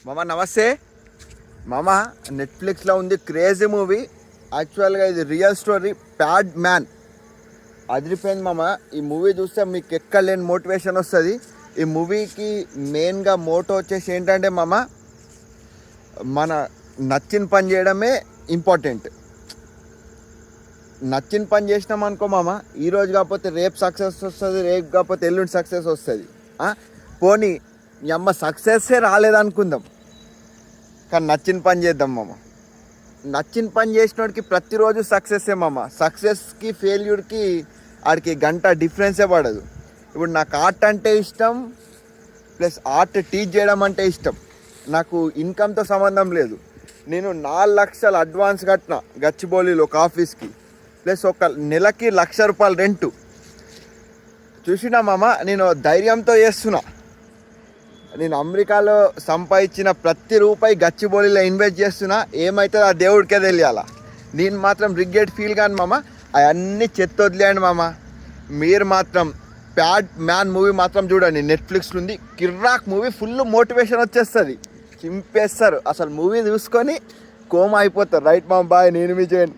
మామ నమస్తే. మామ నెట్ఫ్లిక్స్లో ఉంది క్రేజీ మూవీ. యాక్చువల్గా ఇది రియల్ స్టోరీ. ప్యాడ్ మ్యాన్ అదిరిపోయింది మామ. ఈ మూవీ చూస్తే మీకు ఎక్కడ లేని మోటివేషన్ వస్తుంది. ఈ మూవీకి మెయిన్గా మోటో వచ్చేసి ఏంటంటే మామ, మన నచ్చిన పని చేయడమే ఇంపార్టెంట్. నచ్చిన పని చేసినాం అనుకో మామ, ఈరోజు కాకపోతే రేపు సక్సెస్ వస్తుంది, రేపు కాకపోతే ఎల్లుండి సక్సెస్ వస్తుంది. పోనీ మీ అమ్మ సక్సెస్సే రాలేదనుకుందాం, కానీ నచ్చిన పని చేద్దాం మామ. నచ్చిన పని చేసినోడికి ప్రతిరోజు సక్సెస్సే మామ. సక్సెస్కి ఫెయిల్యూర్కి ఆడికి గంట డిఫరెన్సే పడదు. ఇప్పుడు నాకు ఆర్ట్ అంటే ఇష్టం, ప్లస్ ఆర్ట్ టీచ్ చేయడం అంటే ఇష్టం. నాకు ఇన్కమ్తో సంబంధం లేదు. నేను 4 లక్షలు అడ్వాన్స్ కట్టిన గచ్చిబౌలిలో ఒక ఆఫీస్కి, ప్లస్ ఒక నెలకి ₹1,00,000 రెంటు. చూసినా మామ, నేను ధైర్యంతో చేస్తున్నా. నేను అమెరికాలో సంపాదించిన ప్రతి రూపాయి గచ్చిబౌలిలో ఇన్వెస్ట్ చేస్తున్నా. ఏమవుతుందో ఆ దేవుడికే తెలియాలా. నేను మాత్రం రిగ్రెట్ ఫీల్ కాను మామ. అవన్నీ చెత్త వదిలేయండి మామ. మీరు మాత్రం ప్యాడ్ మ్యాన్ మూవీ మాత్రం చూడండి. నెట్ఫ్లిక్స్లో ఉంది. కిర్రాక్ మూవీ. ఫుల్ మోటివేషన్ వచ్చేస్తుంది. చింపేస్తారు అసలు. మూవీ చూసుకొని కోమా అయిపోతారు. రైట్ మామ, బాయ్. నేను విజయన్.